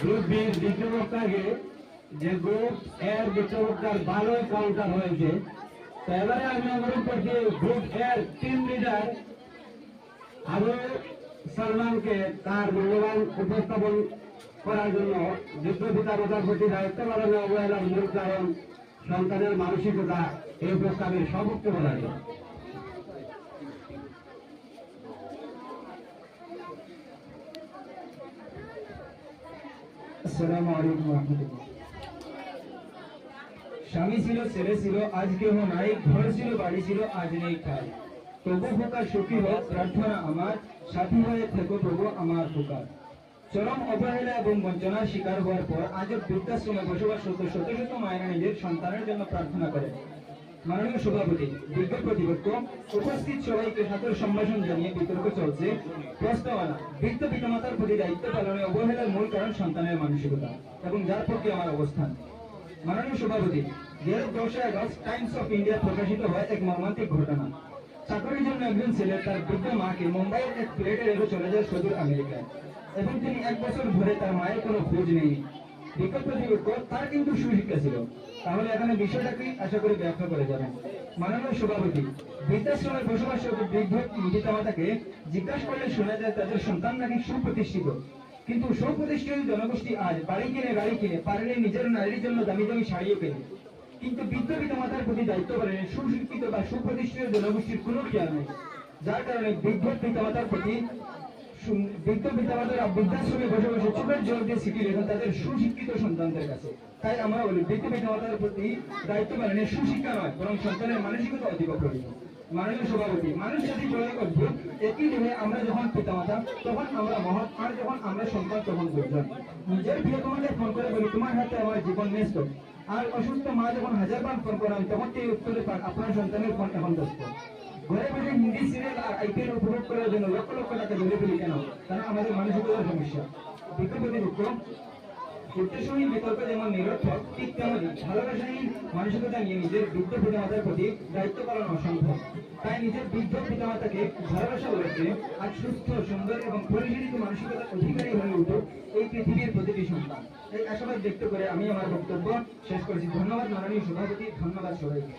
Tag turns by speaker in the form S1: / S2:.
S1: Group বির দ্বিতীয় বক্তাকে যে গ্রুপ এর দ্বিতীয় বক্তার ভালোই কাউন্টার হয়েছে। তো এবারে আমি অনুরোধ করছি গ্রুপ এর টিম লিডার আবু সালমানকে তার মূল্যবান উপস্থাপন করার জন্য যুদ্ধ পিতামাতার প্রতি দায়িত্ব পালনে অবহেলার মূল কারণ সন্তানের মানসিকতা এই প্রস্তাবের সমাপ্ত করা যায়।
S2: আসসালামু আলাইকুম ওয়া রাহমাতুল্লাহ। স্বামী ছিল, ছেলে ছিল, আজ কেহ নাই, ঘর ছিল, বাড়ি ছিল, আজ নেই ঠাই। তবু ফোকা সুখী হোক প্রার্থনা আমার, সাথী হয়ে থেকো প্রভু আমার ফোকা। চরম অবহেলা এবং বঞ্চনার শিকার হওয়ার পর আজ বৃদ্ধাশ্রমে বসবাসরত শত শত মায়েরা নিজের সন্তানের জন্য প্রার্থনা করে। মাননীয় সভাপতি, বিজ্ঞ প্রতিপক্ষ, উপস্থিত সবাইকে সাদর সম্ভাষণ জানিয়ে বিতর্ক চলছে। প্রস্তাবনা: বৃদ্ধ পিতামাতার প্রতি দায়িত্ব পালনে অবহেলার মূল কারণ সন্তানের মানসিকতা এবং যার প্রতি আমার অবস্থান। মাননীয় সভাপতি, 10 আগস্ট টাইমস অফ ইন্ডিয়া প্রকাশিত হয় এক মর্মান্তিক ঘটনা। চাকরির জন্য একজন ছেলে তার বৃদ্ধ মাকে মুম্বাইয়ের এক ফ্ল্যাটে রেখে চলে যায় সুদূর আমেরিকায় এবং তিনি 1 বছর ধরে তার মায়ের কোনো খোঁজ নেয়নি। বিজ্ঞ প্রতিপক্ষ, তার কিন্তু সুশিক্ষা ছিল। তাহলে এখানে বিষয়টা কি, আশা করি ব্যাখ্যা করে যাবেন। মাননীয় সভাপতি, বৃদ্ধাশ্রমে বসবাসরত বৃদ্ধ পিতামাতাকে জিজ্ঞাসা করলে শোনা যায় তাদের সন্তান নাকি সুপ্রতিষ্ঠিত, কিন্তু সুপ্রতিষ্ঠিত জনগোষ্ঠী আজ বাড়ি কিনে গাড়ি কিনে, পারলে নিজের নারীর জন্য দামি দামি শাড়িও কেনে, কিন্তু বৃদ্ধ পিতামাতার প্রতি দায়িত্ব পালনে সুশিক্ষিত বা সুপ্রতিষ্ঠিত জনগোষ্ঠীর কোনো খেয়াল নেই। যার কারণে বৃদ্ধ পিতামাতার বৃদ্ধাশ্রমে বসে বসে চোখের জল দিয়ে সিটি রেখেন তাদের সুশিক্ষিত সন্তানদের কাছে। তাই আমরা বলি, বৃদ্ধ পিতামাতার প্রতি দায়িত্ব পালনে সুশিক্ষা নয়, বরং সন্তানের মানসিকতা অধিক প্রয়োজন। মাননীয় সভাপতি, মানুষ যদি প্রয়োগ অদ্ভুত, একই দিনে আমরা যখন পিতামাতা তখন আমরা মহৎ, আর যখন আমরা সন্তান তখন দুর্জন। নিজের প্রিয়তমাকে ফোন করে বলি, তোমার হাতে আমার জীবন ন্যস্ত। আর অসুস্থ মা যখন 1000 বার ফোন করেন তখন তিনি উত্তরে পান, আপনার সন্তানের ফোন এখন ব্যস্ত। ঘরে বসে হিন্দি সিরিয়াল আর আইপিএল উপভোগ করার জন্য লক্ষ লক্ষ টাকা ধরে ফেলি কেন? কারণ আমাদের মানসিকতার সমস্যা। বিজ্ঞ প্রতিপক্ষ, উত্তেজহীন বিতর্ক যেমন নিরর্থক, ঠিক তেমনি ভালোবাসাহীন মানসিকতা নিয়ে নিজের বৃদ্ধ পিতামাতার প্রতি দায়িত্ব পালন অসম্ভব। তাই নিজের বৃদ্ধ পিতামাতাকে ভালোবাসা বলেছে আজ সুস্থ, সুন্দর এবং পরিচালিত মানসিকতার অধিকারী হয়ে উঠুক এই পৃথিবীর প্রতিটি সন্তান। এই আশাবাদ ব্যক্ত করে আমি আমার বক্তব্য শেষ করেছি। ধন্যবাদ মাননীয় সভাপতি, ধন্যবাদ সবাইকে।